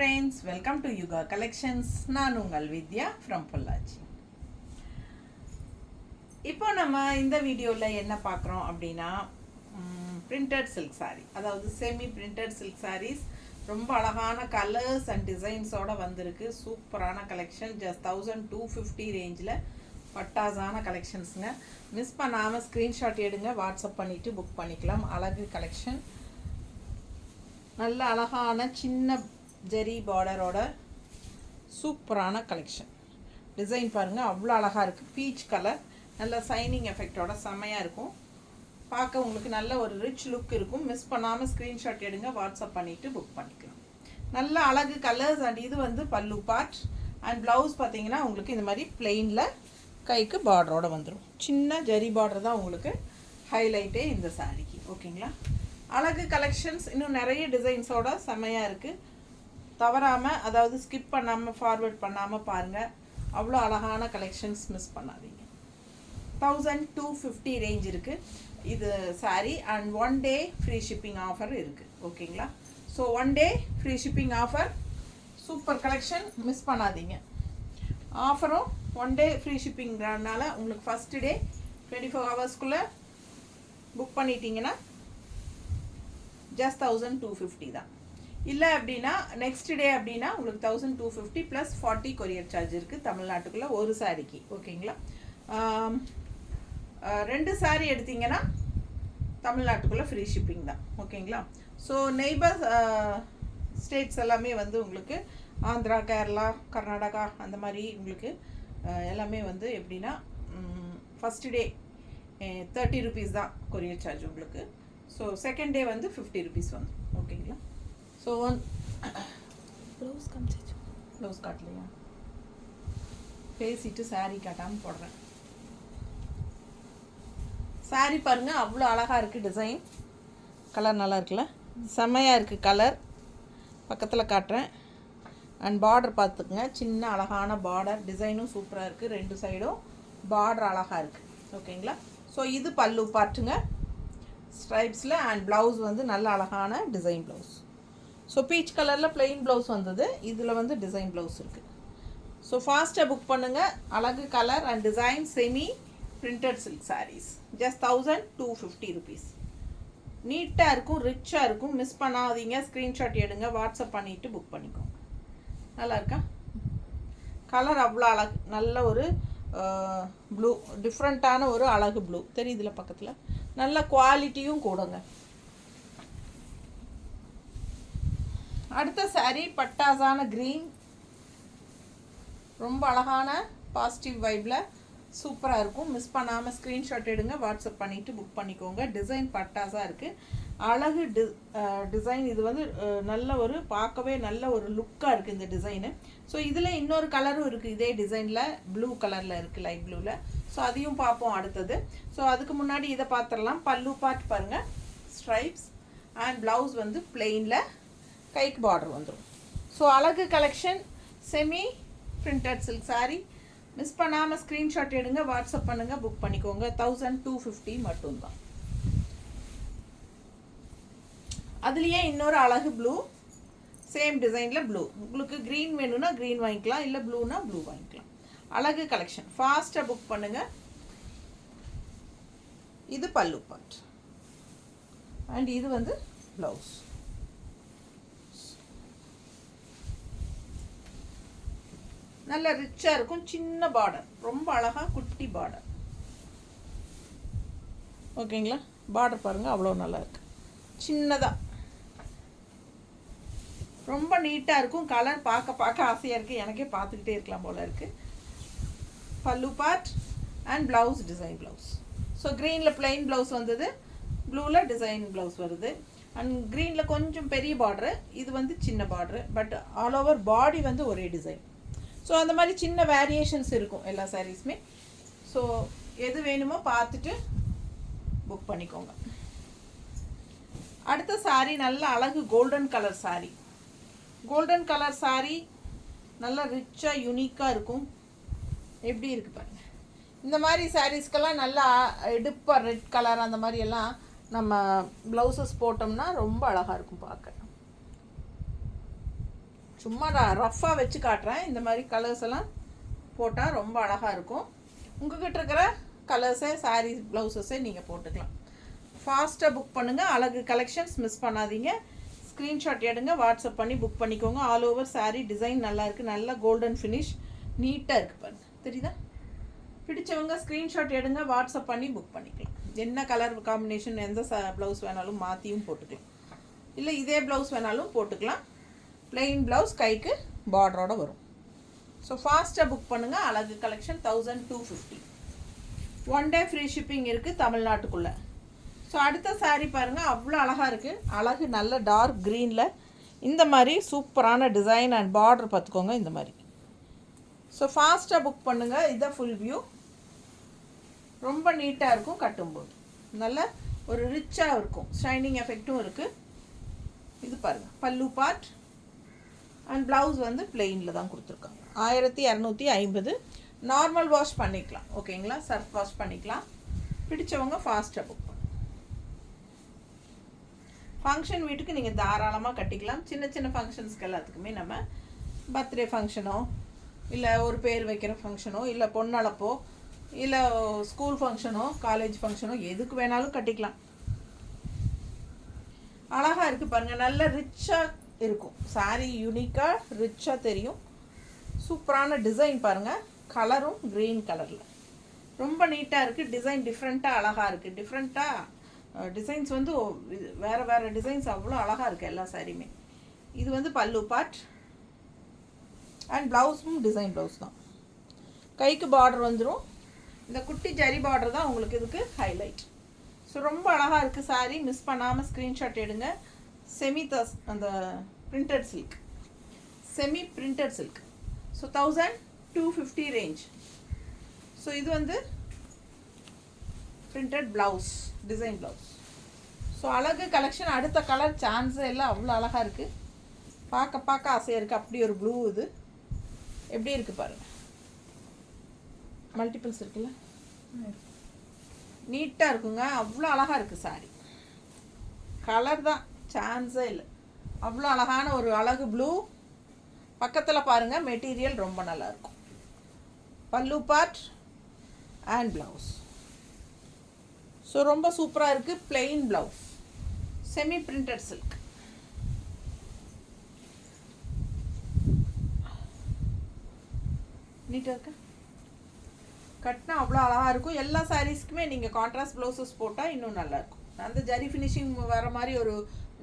friends, welcome to Yuga Collections. நான் உங்கள் வித்யா from Pollachi. இப்போ நம்ம இந்த வீடியோவில் என்ன பார்க்குறோம் அப்படின்னா பிரிண்டட் சில்க் சாரீ, அதாவது செமி பிரிண்டட் சில்க் சாரீஸ். ரொம்ப அழகான கலர்ஸ் அண்ட் டிசைன்ஸோடு வந்திருக்கு. சூப்பரான கலெக்ஷன். ஜஸ்ட் 1250 ரேஞ்சில் பட்டாசான கலெக்ஷன்ஸுங்க. மிஸ் பண்ணாமல் ஸ்க்ரீன்ஷாட் எடுங்க, வாட்ஸ்அப் பண்ணிவிட்டு புக் பண்ணிக்கலாம். அழகு கலெக்ஷன், நல்ல அழகான சின்ன ஜெரி பார்டரோட சூப்பரான கலெக்ஷன். டிசைன் பாருங்கள், அவ்வளோ அழகாக இருக்குது. பீச் கலர், நல்ல சைனிங் எஃபெக்டோட செம்மையாக இருக்கும். பார்க்க உங்களுக்கு நல்ல ஒரு ரிச் லுக் இருக்கும். மிஸ் பண்ணாமல் ஸ்க்ரீன்ஷாட் எடுங்க, வாட்ஸ்அப் பண்ணிவிட்டு புக் பண்ணிக்கலாம். நல்ல அழகு கலர்ஸ். அண்ட் இது வந்து பல்லு பார்ட். அண்ட் ப்ளவுஸ் பார்த்தீங்கன்னா உங்களுக்கு இந்த மாதிரி பிளெயினில் கைக்கு பார்டரோடு வந்துடும். சின்ன ஜெரி பார்டர் தான் உங்களுக்கு ஹைலைட்டே இந்த சாரீக்கு. ஓகேங்களா? அழகு கலெக்ஷன்ஸ். இன்னும் நிறைய டிசைன்ஸோட செம்மையாக இருக்குது. தவறாமல், அதாவது ஸ்கிப் பண்ணாமல், ஃபார்வர்ட் பண்ணாமல் பாருங்கள். அவ்வளோ அழகான கலெக்ஷன்ஸ், மிஸ் பண்ணாதீங்க. 1250 ரேஞ்ச் இருக்குது இது sari. And 1 day free shipping offer இருக்குது. ஓகேங்களா? So 1 day free shipping offer. Super collection, miss பண்ணாதீங்க. ஆஃபரும் 1 day ஃப்ரீ ஷிப்பிங்கிறதுனால உங்களுக்கு ஃபஸ்ட்டு டே 24 ஹவர்ஸ்க்குள்ளே புக் பண்ணிட்டீங்கன்னா ஜஸ்ட் 1250 தான். இல்லை அப்படின்னா நெக்ஸ்ட் டே அப்படின்னா உங்களுக்கு 1250 ப்ளஸ் 40 கொரியர் சார்ஜ் இருக்குது தமிழ்நாட்டுக்குள்ளே ஒரு சாரிக்கு. ஓகேங்களா? 2 சாரீ எடுத்திங்கன்னா தமிழ்நாட்டுக்குள்ளே ஃப்ரீ ஷிப்பிங் தான். ஓகேங்களா? ஸோ நெய்பர் ஸ்டேட்ஸ் எல்லாமே வந்து உங்களுக்கு ஆந்திரா, கேரளா, கர்நாடகா அந்த மாதிரி உங்களுக்கு எல்லாமே வந்து எப்படின்னா ஃபஸ்ட்டு டே 30 rupees தான் கொரியர் சார்ஜ் உங்களுக்கு. ஸோ செகண்ட் டே வந்து 50 rupees வந்து. ஓகேங்களா? ஸோ ப்ளவுஸ் காட்டலையா, பேசிட்டு சாரீ காட்டாமல் போடுறேன். சாரீ பாருங்கள், அவ்வளோ அழகாக இருக்குது. டிசைன் கலர் நல்லா இருக்குல்ல, செம்மையாக இருக்குது கலர். பக்கத்தில் காட்டுறேன். அண்ட் பார்டர் பார்த்துக்குங்க, சின்ன அழகான பார்டர். டிசைனும் சூப்பராக இருக்குது. 2 சைடும் பார்டர் அழகாக இருக்குது. ஓகேங்களா? ஸோ இது பல்லு பார்ட்டுங்க, ஸ்ட்ரைப்ஸில். அண்ட் ப்ளவுஸ் வந்து நல்ல அழகான டிசைன் ப்ளவுஸ். ஸோ பீச் கலரில் பிளெயின் ப்ளவுஸ் வந்தது, இதில் வந்து டிசைன் ப்ளவுஸ் இருக்குது. ஸோ ஃபாஸ்ட்டாக புக் பண்ணுங்கள். அழகு colour and design semi printed silk saris. Just 1250 rupees. நீட்டாக இருக்கும், ரிச்சாக இருக்கும். மிஸ் பண்ணாதீங்க. ஸ்க்ரீன்ஷாட் எடுங்க, வாட்ஸ்அப் பண்ணிவிட்டு புக் பண்ணிக்கோங்க. நல்லா இருக்கா? கலர் அவ்வளோ அழகு. நல்ல ஒரு ப்ளூ, டிஃப்ரெண்ட்டான ஒரு அழகு ப்ளூ தெரியுதுல பக்கத்தில். நல்ல குவாலிட்டியும் கூடங்க. அடுத்த சாரீ பட்டாசான க்ரீன். ரொம்ப அழகான பாசிட்டிவ் வைப்பில் சூப்பராக இருக்கும். மிஸ் பண்ணாமல் ஸ்க்ரீன்ஷாட் எடுங்க, வாட்ஸ்அப் பண்ணிவிட்டு புக் பண்ணிக்கோங்க. டிசைன் பட்டாசாக இருக்குது. அழகு டிசைன். இது வந்து நல்ல ஒரு பார்க்கவே நல்ல ஒரு லுக்காக இருக்குது இந்த டிசைனு. ஸோ இதில் இன்னொரு கலரும் இருக்குது இதே டிசைனில், ப்ளூ கலரில் இருக்குது, லைட் ப்ளூவில். ஸோ அதையும் பார்ப்போம் அடுத்தது. ஸோ அதுக்கு முன்னாடி இதை பார்த்துடலாம். பல்லு பார்ட் பாருங்கள், ஸ்ட்ரைப்ஸ். அண்ட் ப்ளவுஸ் வந்து பிளெயினில் கைக்கு பார்டர் வந்துடும். ஸோ அழகு collection, semi printed silk sari. Miss பண்ணாமல் ஸ்க்ரீன்ஷாட் எடுங்க, வாட்ஸ்அப் பண்ணுங்கள், புக் பண்ணிக்கோங்க. 1250 மட்டும்தான். அதுலேயே இன்னொரு அழகு ப்ளூ, சேம் டிசைனில் ப்ளூ. உங்களுக்கு க்ரீன் வேணும்னா க்ரீன் வாங்கிக்கலாம், இல்லை ப்ளூனா ப்ளூ வாங்கிக்கலாம். அழகு கலெக்ஷன், ஃபாஸ்ட்டாக புக் பண்ணுங்கள். இது பல்லு பார்ட். அண்ட் இது வந்து ப்ளவுஸ். நல்ல ரிச்சாக இருக்கும். சின்ன பார்டர், ரொம்ப அழகாக குட்டி பார்டர். ஓகேங்களா? பார்டர் பாருங்கள், அவ்வளோ நல்லா இருக்குது. சின்னதாக ரொம்ப நீட்டாக இருக்கும். கலர் பார்க்க ஆசையாக இருக்குது. எனக்கே பார்த்துக்கிட்டே இருக்கலாம் போல் இருக்குது. பல்லு part and blouse design blouse. So க்ரீனில் பிளெயின் ப்ளவுஸ் வந்தது, ப்ளூவில் டிசைன் ப்ளவுஸ் வருது. அண்ட் க்ரீனில் கொஞ்சம் பெரிய பார்ட்ரு, இது வந்து சின்ன பார்ட்ரு. பட் ஆல் ஓவர் பாடி வந்து ஒரே டிசைன். ஸோ அந்த மாதிரி சின்ன வேரியேஷன்ஸ் இருக்கும் எல்லா சாரீஸுமே. ஸோ எது வேணுமோ பார்த்துட்டு புக் பண்ணிக்கோங்க. அடுத்த சாரீ நல்ல அழகு golden colour sari. Golden colour sari நல்லா ரிச்சாக யூனிக்காக இருக்கும். எப்படி இருக்குது பாருங்கள். இந்த மாதிரி சாரீஸ்க்கெல்லாம் நல்லா எடுப்பாக ரெட் கலர் அந்த மாதிரி எல்லாம் நம்ம ப்ளவுசஸ் போட்டோம்னா ரொம்ப அழகாக இருக்கும் பார்க்க. சும்மா நான் ரஃப்பாக வச்சு காட்டுறேன். இந்த மாதிரி கலர்ஸ் எல்லாம் போட்டால் ரொம்ப அழகாக இருக்கும். உங்கள்கிட்ட இருக்கிற கலர்ஸை சாரீ ப்ளவுஸஸே நீங்கள் போட்டுக்கலாம். ஃபாஸ்ட்டாக புக் பண்ணுங்கள். அழகு கலெக்ஷன்ஸ் மிஸ் பண்ணாதீங்க. ஸ்க்ரீன்ஷாட் எடுங்க, வாட்ஸ்அப் பண்ணி புக் பண்ணிக்கோங்க. ஆல் ஓவர் சாரீ டிசைன் நல்லாயிருக்கு, நல்ல கோல்டன் ஃபினிஷ், நீட்டாக இருக்குது பாருங்க. தெரியுதா? பிடிச்சவங்க ஸ்க்ரீன்ஷாட் எடுங்க, வாட்ஸ்அப் பண்ணி புக் பண்ணிக்கலாம். என்ன கலர் காம்பினேஷன், எந்த ப்ளவுஸ் வேணாலும் மாற்றியும் போட்டுக்கலாம், இல்லை இதே ப்ளவுஸ் வேணாலும் போட்டுக்கலாம். ப்ளெயின் ப்ளவுஸ், கைக்கு பார்டரோட வரும். ஸோ ஃபாஸ்ட்டாக புக் பண்ணுங்கள். அழகு கலெக்ஷன் 1250. 1 டே ஃப்ரீ ஷிப்பிங் இருக்குது தமிழ்நாட்டுக்குள்ளே. ஸோ அடுத்த சாரீ பாருங்கள், அவ்வளோ அழகாக இருக்குது. அழகு நல்ல டார்க் க்ரீனில் இந்த மாதிரி சூப்பரான டிசைன் அண்ட் பார்டர் பார்த்துக்கோங்க இந்த மாதிரி. ஸோ ஃபாஸ்ட்டாக புக் பண்ணுங்கள். இதை ஃபுல் வியூ ரொம்ப நீட்டாக இருக்கும். கட்டும்போது நல்ல ஒரு ரிச்சாக இருக்கும், ஷைனிங் எஃபெக்ட்டும் இருக்குது. இது பாருங்கள் பல்லு பார்ட் அண்ட் ப்ளவுஸ் வந்து பிளெயினில் தான் கொடுத்துருக்காங்க. 1250. நார்மல் வாஷ் பண்ணிக்கலாம், ஓகேங்களா? சர்ஃப் வாஷ் பண்ணிக்கலாம். பிடிச்சவங்க ஃபாஸ்ட்டாக புக் பண்ணுங்க. ஃபங்க்ஷன் வீட்டுக்கு நீங்கள் தாராளமாக கட்டிக்கலாம். சின்ன சின்ன ஃபங்க்ஷன்ஸ்க்கு எல்லாத்துக்குமே நம்ம பர்த்டே ஃபங்க்ஷனோ, இல்லை ஒரு பேர் வைக்கிற ஃபங்க்ஷனோ, இல்லை பொண்ணளப்போ, இல்லை ஸ்கூல் ஃபங்க்ஷனோ, காலேஜ் ஃபங்க்ஷனோ, எதுக்கு வேணாலும் கட்டிக்கலாம். அழகாக இருக்குது பாருங்கள், நல்ல ரிச்சாக இருக்கும் சாரீ, யூனிக்காக ரிச்சாக தெரியும். சூப்பரான டிசைன் பாருங்கள், கலரும் க்ரீன் கலரில் ரொம்ப நீட்டாக இருக்குது. டிசைன் டிஃப்ரெண்ட்டாக அழகாக இருக்குது. டிஃப்ரெண்ட்டாக டிசைன்ஸ் வந்து வேறு வேறு டிசைன்ஸ் அவ்வளோ அழகாக இருக்குது எல்லா சாரியுமே. இது வந்து பல்லு பார்ட் அண்ட் ப்ளவுஸும் டிசைன் ப்ளவுஸ் தான். கைக்கு பார்டர் வந்துடும். இந்த குட்டி ஜரி பார்டர் தான் உங்களுக்கு இதுக்கு ஹைலைட். ஸோ ரொம்ப அழகாக இருக்குது சாரீ. மிஸ் பண்ணாமல் ஸ்க்ரீன்ஷாட் எடுங்க. அந்த printed silk, semi printed silk. So 1250 range. So இது வந்து printed blouse, design blouse. So அழகு கலெக்ஷன். அடுத்த கலர் சான்ஸு எல்லாம் அவ்வளோ அழகாக இருக்குது. பார்க்க ஆசையாக இருக்குது. அப்படி ஒரு ப்ளூ இது எப்படி இருக்குது பாருங்கள். மல்டிபிள்ஸ் இருக்குல்ல, நீட்டாக இருக்குங்க. அவ்வளோ அழகாக இருக்குது சாரி. கலர் தான் சான்ஸே இல்லை. அவ்வளோ அழகான ஒரு அழகு ப்ளூ. பக்கத்தில் பாருங்கள், மெட்டீரியல் ரொம்ப நல்லாயிருக்கும். பல்லு பார்ட் அண்ட் ப்ளவுஸ். ஸோ ரொம்ப சூப்பராக இருக்குது. Plain blouse, semi printed silk. நீட்டாக இருக்கு. கட்டினா அவ்வளோ அழகாக இருக்கும். எல்லா சாரீஸ்க்குமே நீங்கள் கான்ட்ராஸ்ட் ப்ளவுசஸ் போட்டால் இன்னும் நல்லாயிருக்கும். அந்த ஜரி ஃபினிஷிங் வர மாதிரி ஒரு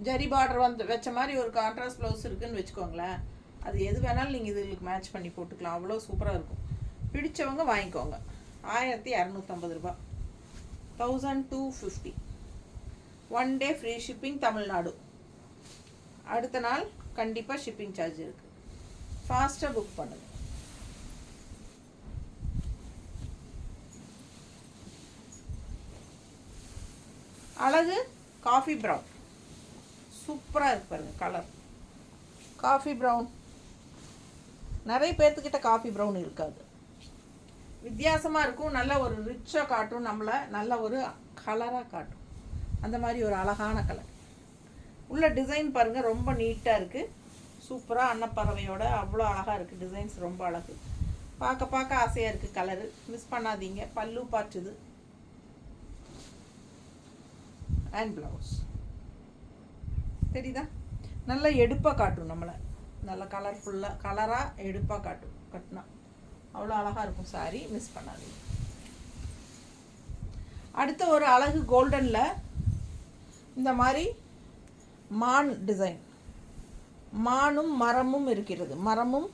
ஜரி பார்டர் வந்து வச்ச மாதிரி ஒரு கான்ட்ராஸ்ட் ப்ளவுஸ் இருக்குதுன்னு வச்சுக்கோங்களேன். அது எது வேணாலும் நீங்கள் இதுக்கு மேட்ச் பண்ணி போட்டுக்கலாம். அவ்வளோ சூப்பராக இருக்கும். பிடிச்சவங்க வாங்கிக்கோங்க. 1250 ரூபா. 1250. 1 டே ஃப்ரீ ஷிப்பிங் தமிழ்நாடு. அடுத்த நாள் கண்டிப்பாக ஷிப்பிங் சார்ஜ் இருக்குது. ஃபாஸ்ட்டாக புக் பண்ணுங்கள். அழகு காஃபி ப்ரௌன் சூப்பராக இருக்கு பாருங்கள். Colour coffee brown. நிறைய பேர்த்துக்கிட்ட காஃபி ப்ரௌன் இருக்காது, வித்தியாசமாக இருக்கும். நல்ல ஒரு ரிச்சாக காட்டும், நம்மளை நல்ல ஒரு கலராக காட்டும். அந்த மாதிரி ஒரு அழகான கலர். உள்ள டிசைன் பாருங்கள், ரொம்ப நீட்டாக இருக்குது. சூப்பராக அன்னப்பறவையோட அவ்வளோ அழகாக இருக்குது. டிசைன்ஸ் ரொம்ப அழகு. பார்க்க ஆசையாக இருக்குது. கலரு மிஸ் பண்ணாதீங்க. பல்லு பார்ட் இது அண்ட் ப்ளவுஸ். தெரியுதா? நல்லா எடுப்பாக காட்டும், நம்மளை நல்ல கலர்ஃபுல்லாக கலராக எடுப்பாக காட்டும். கட்டினா அவ்வளோ அழகாக இருக்கும் சாரீ. மிஸ் பண்ணாதீங்க. அடுத்த ஒரு அழகு கோல்டனில் இந்த மாதிரி மான் டிசைன். மானும் மரமும் இருக்கிறது. மரமும்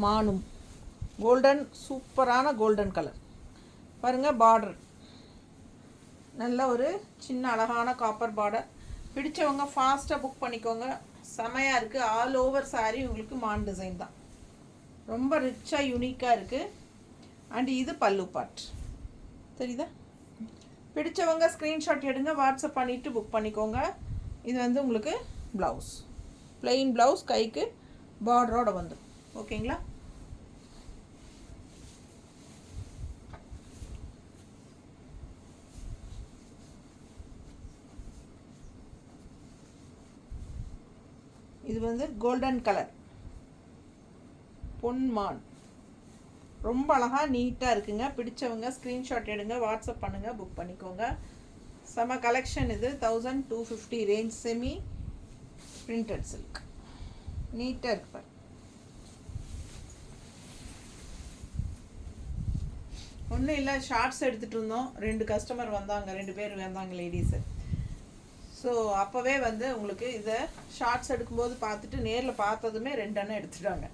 மானும் கோல்டன், சூப்பரான கோல்டன் கலர் பாருங்கள். பார்டர் நல்ல ஒரு சின்ன அழகான காப்பர் பார்டர். பிடிச்சவங்க ஃபாஸ்ட்டாக புக் பண்ணிக்கோங்க. செமையாக இருக்குது. ஆல் ஓவர் சாரீ உங்களுக்கு மான் டிசைன் தான். ரொம்ப ரிச்சாக யூனிக்காக இருக்குது. அண்ட் இது பல்லு பார்ட். தெரியுதா? பிடிச்சவங்க ஸ்க்ரீன்ஷாட் எடுங்க, வாட்ஸ்அப் பண்ணிவிட்டு புக் பண்ணிக்கோங்க. இது வந்து உங்களுக்கு ப்ளவுஸ், ப்ளெயின் ப்ளவுஸ், கைக்கு பார்டரோட வந்துடும். ஓகேங்களா? இது வந்து கோல்டன் கலர். பொன்மான். ரொம்ப அழகாக நீட்டாக இருக்குங்க. பிடிச்சவங்க ஸ்க்ரீன்ஷாட் எடுங்க, வாட்ஸ்அப் பண்ணுங்கள், புக் பண்ணிக்கோங்க. செம கலெக்ஷன் இது. 1250 ரேஞ்ச் செமி பிரிண்டட் சில்க். நீட்டாக இருக்கு. ஒன்றும் இல்லை, ஷார்ட்ஸ் எடுத்துகிட்டு இருந்தோம். 2 கஸ்டமர் வந்தாங்க, 2 பேர் வந்தாங்க லேடிஸு. ஸோ அப்போவே வந்து உங்களுக்கு இதை ஷார்ட்ஸ் எடுக்கும்போது பார்த்துட்டு நேரில் பார்த்ததுமே 2 அண்ணன் எடுத்துட்டாங்க.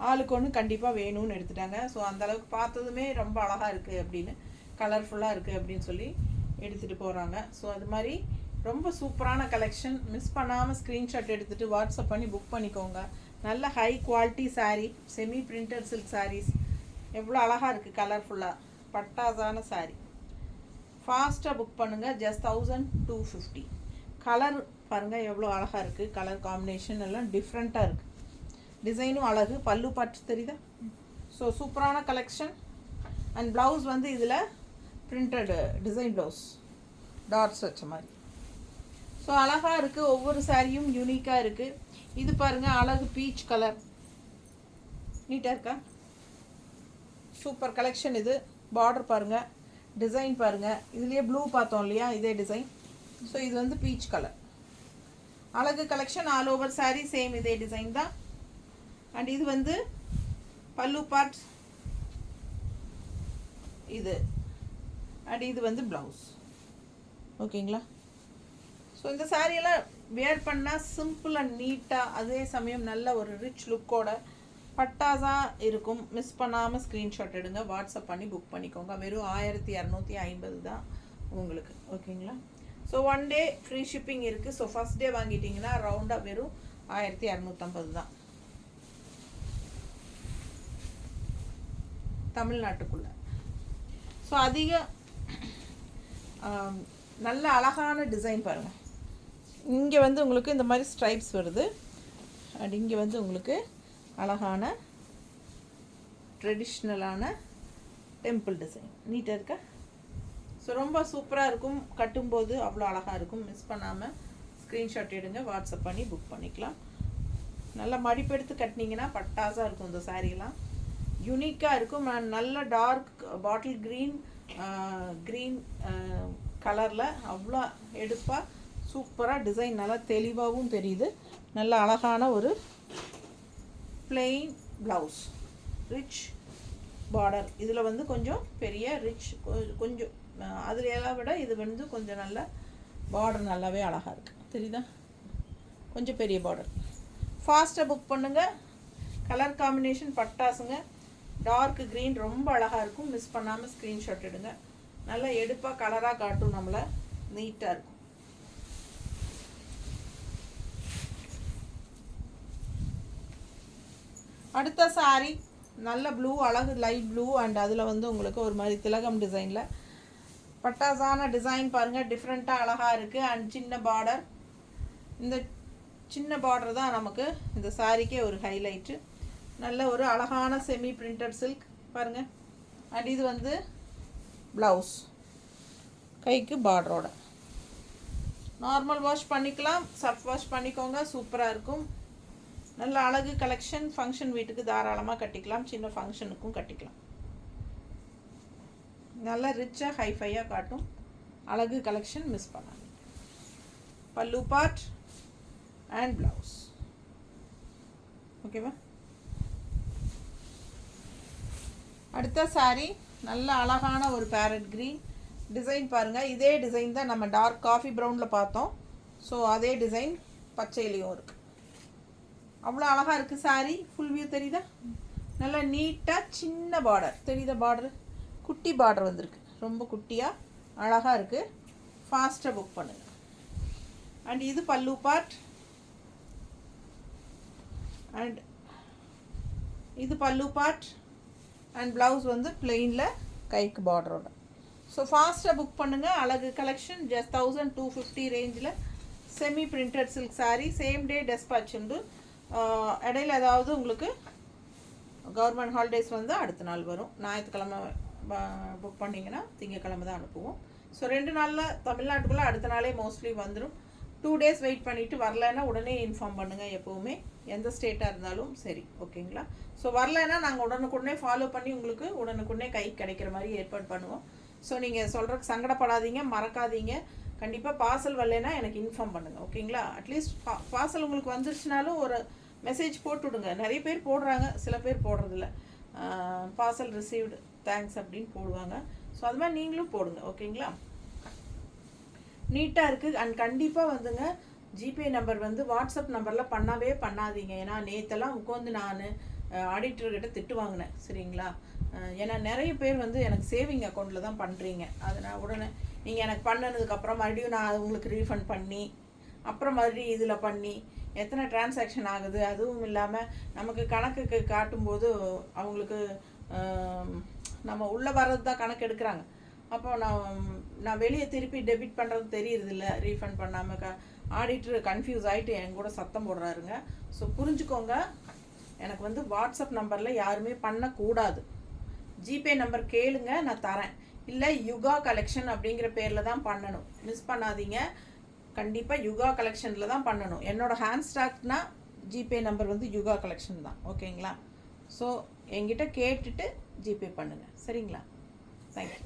ஆளுக்கு ஒன்று கண்டிப்பாக வேணும்னு எடுத்துட்டாங்க. ஸோ அந்தளவுக்கு பார்த்ததுமே ரொம்ப அழகாக இருக்குது அப்படின்னு, கலர்ஃபுல்லாக இருக்குது அப்படின்னு சொல்லி எடுத்துகிட்டு போகிறாங்க. ஸோ அது மாதிரி ரொம்ப சூப்பரான கலெக்ஷன். மிஸ் பண்ணாமல் ஸ்க்ரீன்ஷாட் எடுத்துகிட்டு வாட்ஸ்அப் பண்ணி புக் பண்ணிக்கோங்க. நல்ல high quality sari, semi printed silk saris. எவ்வளோ அழகாக இருக்குது, கலர்ஃபுல்லாக பட்டாசான சாரீ. ஃபாஸ்ட்டாக புக் பண்ணுங்கள். ஜஸ்ட் 1250. கலர் பாருங்கள் எவ்வளோ அழகாக இருக்குது. கலர் காம்பினேஷன் எல்லாம் டிஃப்ரெண்ட்டாக இருக்குது. டிசைனும் அழகு. பல்லு பாட்டு தெரியுதா? ஸோ சூப்பரான கலெக்ஷன். அண்ட் ப்ளவுஸ் வந்து இதில் பிரிண்டட் டிசைன் ப்ளவுஸ், டாட்ஸ் வச்ச மாதிரி. ஸோ அழகாக இருக்குது. ஒவ்வொரு சாரியும் யூனிக்காக இருக்குது. இது பாருங்கள் அழகு பீச் கலர். நீட்டாக இருக்கா? சூப்பர் கலெக்ஷன் இது. பார்டர் பாருங்கள், டிசைன் பாருங்கள். இதுலேயே ப்ளூ பார்த்தோம் இல்லையா, இதே டிசைன். ஸோ இது வந்து பீச் கலர். அழகு collection. All over sari same இதே டிசைன் தான். அண்ட் இது வந்து பல்லு பார்ட் இது. அண்ட் இது வந்து ப்ளவுஸ். ஓகேங்களா? ஸோ இந்த சாரியெல்லாம் வேர் பண்ணால் சிம்பிள் அண்ட் நீட்டாக, அதே சமயம் நல்ல ஒரு ரிச் லுக்கோட பட்டாசாக இருக்கும். மிஸ் பண்ணாமல் ஸ்க்ரீன்ஷாட் எடுங்க, வாட்ஸ்அப் பண்ணி புக் பண்ணிக்கோங்க. வெறும் 1250 தான் உங்களுக்கு. ஓகேங்களா? ஸோ 1 டே ஃப்ரீ ஷிப்பிங் இருக்குது. ஸோ ஃபஸ்ட் டே வாங்கிட்டிங்கன்னா ரவுண்டாக வெறும் 1250 தான் தமிழ்நாட்டுக்குள்ளே. ஸோ அதிக நல்ல அழகான டிசைன் பாருங்கள். இங்கே வந்து உங்களுக்கு இந்த மாதிரி ஸ்ட்ரைப்ஸ் வருது. அண்ட் இங்கே வந்து உங்களுக்கு அழகான ட்ரெடிஷ்னலான டெம்பிள் டிசைன். நீட்டாக இருக்கா? ஸோ ரொம்ப சூப்பராக இருக்கும். கட்டும்போது அவ்வளோ அழகாக இருக்கும். மிஸ் பண்ணாமல் ஸ்க்ரீன்ஷாட் எடுங்க, வாட்ஸ்அப் பண்ணி புக் பண்ணிக்கலாம். நல்லா மடிப்பெடுத்து கட்டினீங்கன்னா பட்டாசாக இருக்கும். இந்த சாரீலாம் யூனிக்காக இருக்கும். நல்ல டார்க் பாட்டில் க்ரீன் கலரில் அவ்வளோ எடுப்பாக சூப்பராக டிசைன் நல்லா தெளிவாகவும் தெரியுது. நல்ல அழகான ஒரு பிளெயின் ப்ளவுஸ், ரிச் பார்டர். இதில் வந்து கொஞ்சம் பெரிய ரிச், கொஞ்சம் அதில் எல்லாம் விட இது வந்து கொஞ்சம் நல்ல பார்டர், நல்லாவே அழகாக இருக்குது. தெரியுதா? கொஞ்சம் பெரிய பார்டர். ஃபாஸ்ட்டாக புக் பண்ணுங்கள். கலர் காம்பினேஷன் பட்டாசுங்க. டார்க் க்ரீன் ரொம்ப அழகாக இருக்கும். மிஸ் பண்ணாமல் ஸ்க்ரீன்ஷாட் எடுங்க. நல்லா எடுப்பாக கலராக காட்டும், நம்மளை நீட்டாக இருக்கும். அடுத்த சாரி நல்ல ப்ளூ, அழகு லைட் ப்ளூ. அண்ட் அதில் வந்து உங்களுக்கு ஒரு மாதிரி திலகம் டிசைனில் பட்டாசான டிசைன் பாருங்கள். டிஃப்ரெண்ட்டாக அழகாக இருக்குது. அண்ட் சின்ன பார்டர். இந்த சின்ன பார்டர் தான் நமக்கு இந்த சாரிக்கே ஒரு ஹைலைட்டு. நல்ல ஒரு அழகான செமி பிரிண்டட் சில்க் பாருங்கள். அண்ட் இது வந்து ப்ளவுஸ், கைக்கு பார்டரோட. நார்மல் வாஷ் பண்ணிக்கலாம், சர்ஃப் வாஷ் பண்ணிக்கோங்க. சூப்பராக இருக்கும். நல்ல அழகு கலெக்ஷன். ஃபங்க்ஷன் வீட்டுக்கு தாராளமாக கட்டிக்கலாம், சின்ன ஃபங்க்ஷனுக்கும் கட்டிக்கலாம். நல்லா ரிச்சாக ஹைஃபையாக காட்டும். அழகு கலெக்ஷன். மிஸ் பண்ணாங்க. பல்லு பார்ட் அண்ட் ப்ளவுஸ். ஓகேவா? அடுத்த சாரீ நல்ல அழகான ஒரு பேரட் க்ரீன் டிசைன் பாருங்கள். இதே டிசைன் தான் நம்ம டார்க் காஃபி ப்ரௌனில் பார்த்தோம். ஸோ அதே டிசைன் பச்சையிலையும் இருக்குது. அவ்வளோ அழகாக இருக்குது சாரீ. ஃபுல் வியூ தெரியுதா? நல்லா நீட்டாக சின்ன பார்டர் தெரியுதா? பார்டர் குட்டி பார்டர் வந்திருக்கு. ரொம்ப குட்டியாக அழகாக இருக்குது. ஃபாஸ்ட்டாக புக் பண்ணுங்கள். அண்ட் இது பல்லு பார்ட். அண்ட் இது பல்லு பார்ட். அண்ட் ப்ளவுஸ் வந்து பிளெயினில் கைக்கு பார்டரோட. ஸோ ஃபாஸ்ட்டாக புக் பண்ணுங்கள். அழகு கலெக்ஷன். ஜஸ்ட் 1250 ரேஞ்சில் semi printed silk sari. Same day dispatch உண்டு. இடையில ஏதாவது உங்களுக்கு கவர்மெண்ட் ஹாலிடேஸ் வந்து அடுத்த நாள் வரும். ஞாயிற்றுக்கிழமை புக் பண்ணிங்கன்னா திங்கக்கிழமை தான் அனுப்புவோம். ஸோ 2 நாளில் தமிழ்நாட்டுக்குள்ளே அடுத்த நாளே மோஸ்ட்லி வந்துடும். 2 டேஸ் வெயிட் பண்ணிவிட்டு வரலைன்னா உடனே இன்ஃபார்ம் பண்ணுங்கள் எப்போவுமே, எந்த ஸ்டேட்டாக இருந்தாலும் சரி. ஓகேங்களா? ஸோ வரலைன்னா நாங்கள் உடனுக்குடனே ஃபாலோ பண்ணி உங்களுக்கு உடனுக்குடனே கை கிடைக்கிற மாதிரி ஏற்பாடு பண்ணுவோம். ஸோ நீங்கள் சொல்கிறதுக்கு சங்கடப்படாதீங்க, மறக்காதீங்க. கண்டிப்பாக பார்சல் வரலைன்னா எனக்கு இன்ஃபார்ம் பண்ணுங்கள். ஓகேங்களா? அட்லீஸ்ட் பார்சல் உங்களுக்கு வந்துருச்சுனாலும் ஒரு மெசேஜ் போட்டு விடுங்க. நிறைய பேர் போடுறாங்க, சில பேர் போடுறதில்ல. பார்சல் ரிசீவ்டு தேங்க்ஸ் அப்படின்னு போடுவாங்க. ஸோ அது மாதிரி நீங்களும் போடுங்க. ஓகேங்களா? நீட்டாக இருக்குது. அண்ட் கண்டிப்பாக வந்துங்க ஜிபே நம்பர் வந்து வாட்ஸ்அப் நம்பரில் பண்ணவே பண்ணாதீங்க. ஏன்னா நேற்றெல்லாம் உட்காந்து நான் ஆடிட்டர்கிட்ட திட்டு வாங்கினேன். சரிங்களா? ஏன்னா நிறைய பேர் வந்து எனக்கு சேவிங் அக்கௌண்ட்டில் தான் பண்ணுறீங்க. அதை நான் உடனே நீங்கள் எனக்கு பண்ணினதுக்கப்புறம் மறுபடியும் நான் உங்களுக்கு ரீஃபண்ட் பண்ணி அப்புறம் மறுபடியும் இதில் பண்ணி எத்தனை டிரான்சாக்ஷன் ஆகுது. அதுவும் இல்லாமல் நமக்கு கணக்குக்கு காட்டும்போது அவங்களுக்கு நம்ம உள்ளே வர்றது தான் கணக்கு எடுக்கிறாங்க. அப்போ நான் வெளியே திருப்பி டெபிட் பண்ணுறது தெரியுறதில்ல, ரீஃபண்ட் பண்ணாமல் ஆடிட்டர் கன்ஃபியூஸ் ஆகிட்டு என் கூட சத்தம் போடுறாருங்க. ஸோ புரிஞ்சுக்கோங்க, எனக்கு வந்து வாட்ஸ்அப் நம்பரில் யாருமே பண்ணக்கூடாது. ஜிபே நம்பர் கேளுங்க, நான் தரேன். இல்லை யுகா கலெக்ஷன் அப்படிங்கிற பேரில் தான் பண்ணணும். மிஸ் பண்ணாதீங்க, கண்டிப்பாக யுகா கலெக்ஷனில் தான் பண்ணணும். என்னோடய ஹேண்ட் ஸ்டாக்னா ஜிபே நம்பர் வந்து யுகா கலெக்ஷன் தான். ஓகேங்களா? ஸோ என்கிட்ட கேட்டுட்டு ஜிபே பண்ணுங்கள். சரிங்களா? தேங்க்யூ.